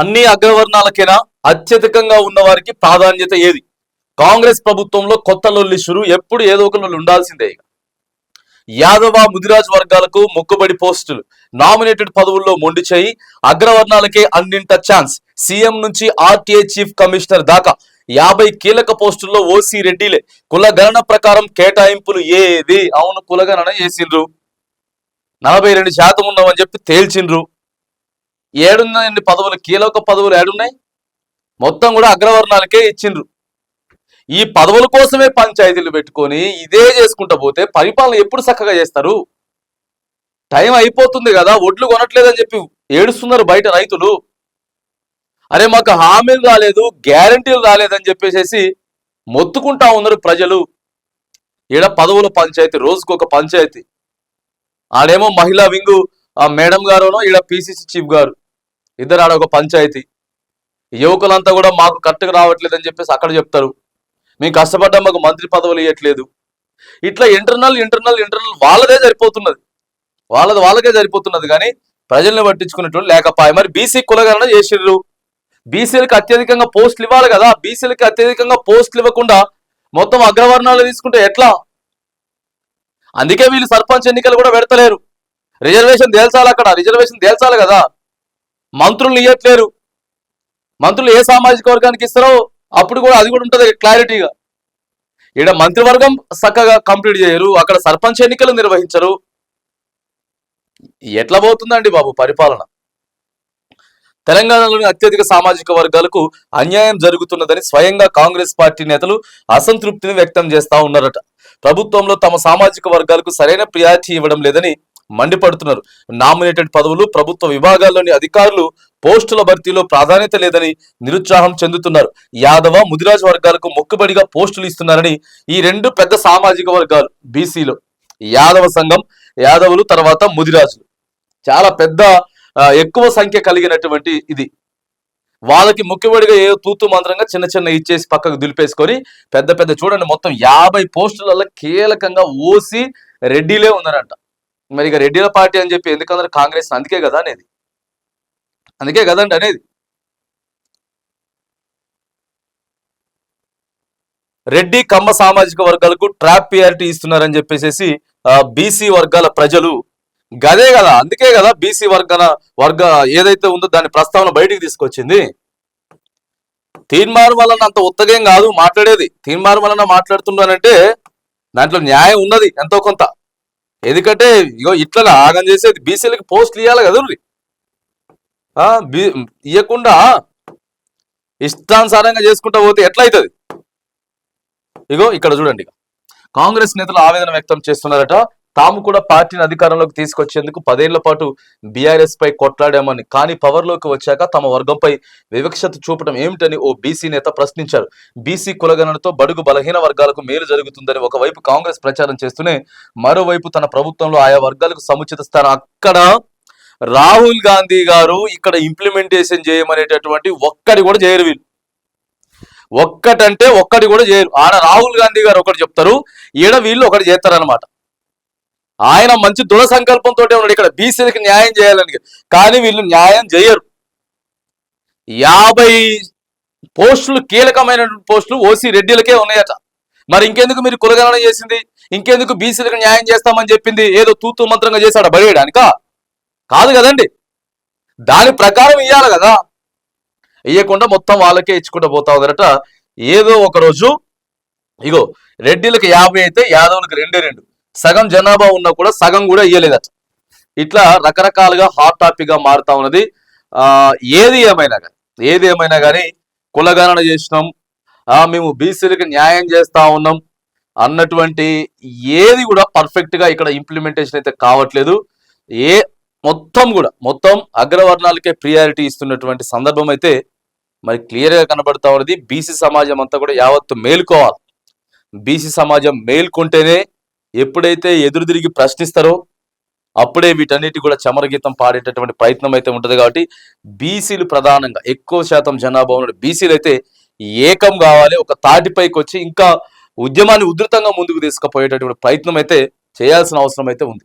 అన్ని అగ్రవర్ణాలకైనా అత్యధికంగా ఉన్న వారికి ప్రాధాన్యత ఏది? కాంగ్రెస్ ప్రభుత్వంలో కొత్త లొల్లిషురు, ఎప్పుడు ఏదో ఒక లొల్లి ఉండాల్సిందే. యాదవ ముదిరాజ్ వర్గాలకు మొక్కుబడి పోస్టులు, నామినేటెడ్ పదవుల్లో మొండి చేయి, అగ్రవర్ణాలకే అన్నింట ఛాన్స్. సీఎం నుంచి ఆర్టీఐ చీఫ్ కమిషనర్ దాకా 50 కీలక పోస్టుల్లో ఓసీ రెడ్డిలే. కుల గణన ప్రకారం కేటాయింపులు ఏది? అవును, కులగణన చేసిండ్రు, 42% ఉన్నామని చెప్పి తేల్చిండ్రు. ఏడున్నాయండి పదవులు, కీలక పదవులు ఏడున్నాయి? మొత్తం కూడా అగ్రవర్ణాలకే ఇచ్చిండ్రు. ఈ పదవుల కోసమే పంచాయతీలు పెట్టుకొని ఇదే చేసుకుంటా పోతే పరిపాలన ఎప్పుడు చక్కగా చేస్తారు? టైం అయిపోతుంది కదా, ఒడ్లు కొనట్లేదని చెప్పి ఏడుస్తున్నారు బయట రైతులు. అరే మాకు హామీలు రాలేదు, గ్యారంటీలు రాలేదని చెప్పేసి మొత్తుకుంటా ఉన్నారు ప్రజలు. ఈడ పదవుల పంచాయతీ, రోజుకు ఒక పంచాయతీ. ఆడేమో మహిళా వింగు మేడం గారునో, ఈడ పిసిసి చీఫ్ గారు, ఇద్దరు ఆడ ఒక పంచాయతీ. యువకులంతా కూడా మాకు కరెక్ట్గా రావట్లేదని చెప్పేసి అక్కడ చెప్తారు. మేము కష్టపడ్డా మాకు మంత్రి పదవులు ఇవ్వట్లేదు. ఇట్లా ఇంటర్నల్ వాళ్ళదే సరిపోతున్నది, వాళ్ళకే సరిపోతున్నది. కానీ ప్రజల్ని పట్టించుకునేటోళ్ళు లేకపోయా. మరి బీసీ కులగణన చేసిర్రు, బీసీలకు అత్యధికంగా పోస్టులు ఇవ్వాలి కదా. బీసీలకి అత్యధికంగా పోస్టులు ఇవ్వకుండా మొత్తం అగ్రవర్ణాలు తీసుకుంటే ఎట్లా? అందుకే వీళ్ళు సర్పంచ్ ఎన్నికలు కూడా పెడతలేరు. రిజర్వేషన్ తేల్చాలి, అక్కడ రిజర్వేషన్ తేల్చాలి కదా. మంత్రులు ఇవ్వట్లేరు. మంత్రులు ఏ సామాజిక వర్గానికి ఇస్తారో అప్పుడు కూడా అది కూడా ఉంటుంది క్లారిటీగా. ఈడ మంత్రివర్గం చక్కగా కంప్లీట్ చేయరు, అక్కడ సర్పంచ్ ఎన్నికలు నిర్వహించరు. ఎట్లా పోతుందండి బాబు పరిపాలన? తెలంగాణలోని అత్యధిక సామాజిక వర్గాలకు అన్యాయం జరుగుతున్నదని స్వయంగా కాంగ్రెస్ పార్టీ నేతలు అసంతృప్తిని వ్యక్తం చేస్తా ఉన్నారట. ప్రభుత్వంలో తమ సామాజిక వర్గాలకు సరైన ప్రియారిటీ ఇవ్వడం లేదని మండిపడుతున్నారు. నామినేటెడ్ పదవులు, ప్రభుత్వ విభాగాల్లోని అధికారులు పోస్టుల భర్తీలో ప్రాధాన్యత లేదని నిరుత్సాహం చెందుతున్నారు. యాదవ ముదిరాజ్ వర్గాలకు మొక్కుబడిగా పోస్టులు ఇస్తున్నారని ఈ రెండు పెద్ద సామాజిక వర్గాలు బీసీలో యాదవ సంఘం, యాదవులు, తర్వాత ముదిరాజులు చాలా పెద్ద ఎక్కువ సంఖ్య కలిగినటువంటి ఇది. వాళ్ళకి మొక్కుబడిగా ఏ తూతు మంత్రంగా చిన్న ఇచ్చేసి పక్కకు దులిపేసుకొని పెద్ద చూడండి మొత్తం 50 పోస్టులలో కీలకంగా ఓసీ రెడ్డిలే ఉన్నారంట. మరి ఇక రెడ్డిల పార్టీ అని చెప్పి ఎందుకందరూ కాంగ్రెస్ అందుకే కదా అనేది, అందుకే కదండి అనేది. రెడ్డి కమ్మ సామాజిక వర్గాలకు ట్రాప్ ప్రియారిటీ ఇస్తున్నారని చెప్పేసి బీసీ వర్గాల ప్రజలు గదే కదా, అందుకే కదా బీసీ వర్గ ఏదైతే ఉందో దాని ప్రస్తావన బయటికి తీసుకొచ్చింది. తీర్మానం వలన అంత ఉత్తగేం కాదు మాట్లాడేది. తీర్మానం వలన మాట్లాడుతున్నానంటే దాంట్లో న్యాయం ఉన్నది ఎంతో కొంత. ఎందుకంటే ఇగో ఇట్లా ఆగం చేసేది బీసీలకి పోస్టులు ఇవ్వాలి కదా, ఇవ్వకుండా ఇష్టానుసారంగా చేసుకుంటా పోతే ఎట్లా అవుతుంది? ఇగో ఇక్కడ చూడండి, కాంగ్రెస్ నేతలు ఆవేదన వ్యక్తం చేస్తున్నారట. తాము కూడా పార్టీని అధికారంలోకి తీసుకొచ్చేందుకు 10 ఏళ్ల పాటు బీఆర్ఎస్ పై కొట్లాడామని, కానీ పవర్లోకి వచ్చాక తమ వర్గంపై వివక్షత చూపడం ఏమిటని ఓ బీసీ నేత ప్రశ్నించారు. బీసీ కులగణనతో బడుగు బలహీన వర్గాలకు మేలు జరుగుతుందని ఒకవైపు కాంగ్రెస్ ప్రచారం చేస్తూనే మరోవైపు తన ప్రభుత్వంలో ఆయా వర్గాలకు సముచిత స్థానం. అక్కడ రాహుల్ గాంధీ గారు ఇక్కడ ఇంప్లిమెంటేషన్ చేయమనేటటువంటి ఒక్కడి కూడా చేయరు వీళ్ళు. ఒక్కటంటే ఒక్కటి కూడా చేయరు. ఆడ రాహుల్ గాంధీ గారు ఒకటి చెప్తారు, ఈడ వీళ్ళు ఒకటి చేస్తారనమాట. ఆయన మంచి దృఢ సంకల్పంతో ఉన్నాడు ఇక్కడ బీసీలకు న్యాయం చేయాలని, కానీ వీళ్ళు న్యాయం చేయరు. 50 పోస్టులు కీలకమైన పోస్టులు ఓసీ రెడ్డిలకే ఉన్నాయట. మరి ఇంకెందుకు మీరు కులగణన చేసింది? ఇంకెందుకు బీసీలకు న్యాయం చేస్తామని చెప్పింది? ఏదో తూతు మంత్రంగా చేశాడు బడియడానిక? కాదు కదండి, దాని ప్రకారం ఇయ్యాలి కదా. ఇయ్యకుండా మొత్తం వాళ్ళకే ఇచ్చుకుంటూ పోతా ఉందరట. ఏదో ఒక రోజు ఇగో రెడ్డిలకు 50 అయితే యాదవులకు 2 సగం జనాభా ఉన్నా కూడా సగం కూడా ఇయ్యలేదట. ఇట్లా రకరకాలుగా హాట్ టాపిక్ గా మారుతా ఉన్నది. ఏది ఏమైనా కానీ కులగణన చేసినాం, మేము బీసీలకు న్యాయం చేస్తా ఉన్నాం అన్నటువంటి ఏది కూడా పర్ఫెక్ట్ గా ఇక్కడ ఇంప్లిమెంటేషన్ అయితే కావట్లేదు. మొత్తం అగ్రవర్ణాలకే ప్రియారిటీ ఇస్తున్నటువంటి సందర్భం అయితే మరి క్లియర్ గా కనబడతా ఉన్నది. బీసీ సమాజం అంతా కూడా యావత్తు మేల్కోవాలి. బీసీ సమాజం మేల్కొంటేనే ఎప్పుడైతే ఎదురు తిరిగి ప్రశ్నిస్తారో అప్పుడే వీటన్నిటి కూడా చమరగీతం పాడేటటువంటి ప్రయత్నం అయితే ఉంటుంది. కాబట్టి బీసీలు ప్రధానంగా ఎక్కువ శాతం జనాభా ఉన్న బీసీలు అయితే ఏకం కావాలి, ఒక తాటిపైకి వచ్చి ఇంకా ఉద్యమాన్ని ఉధృతంగా ముందుకు తీసుకుపోయేటటువంటి ప్రయత్నం అయితే చేయాల్సిన అవసరం అయితే ఉంది.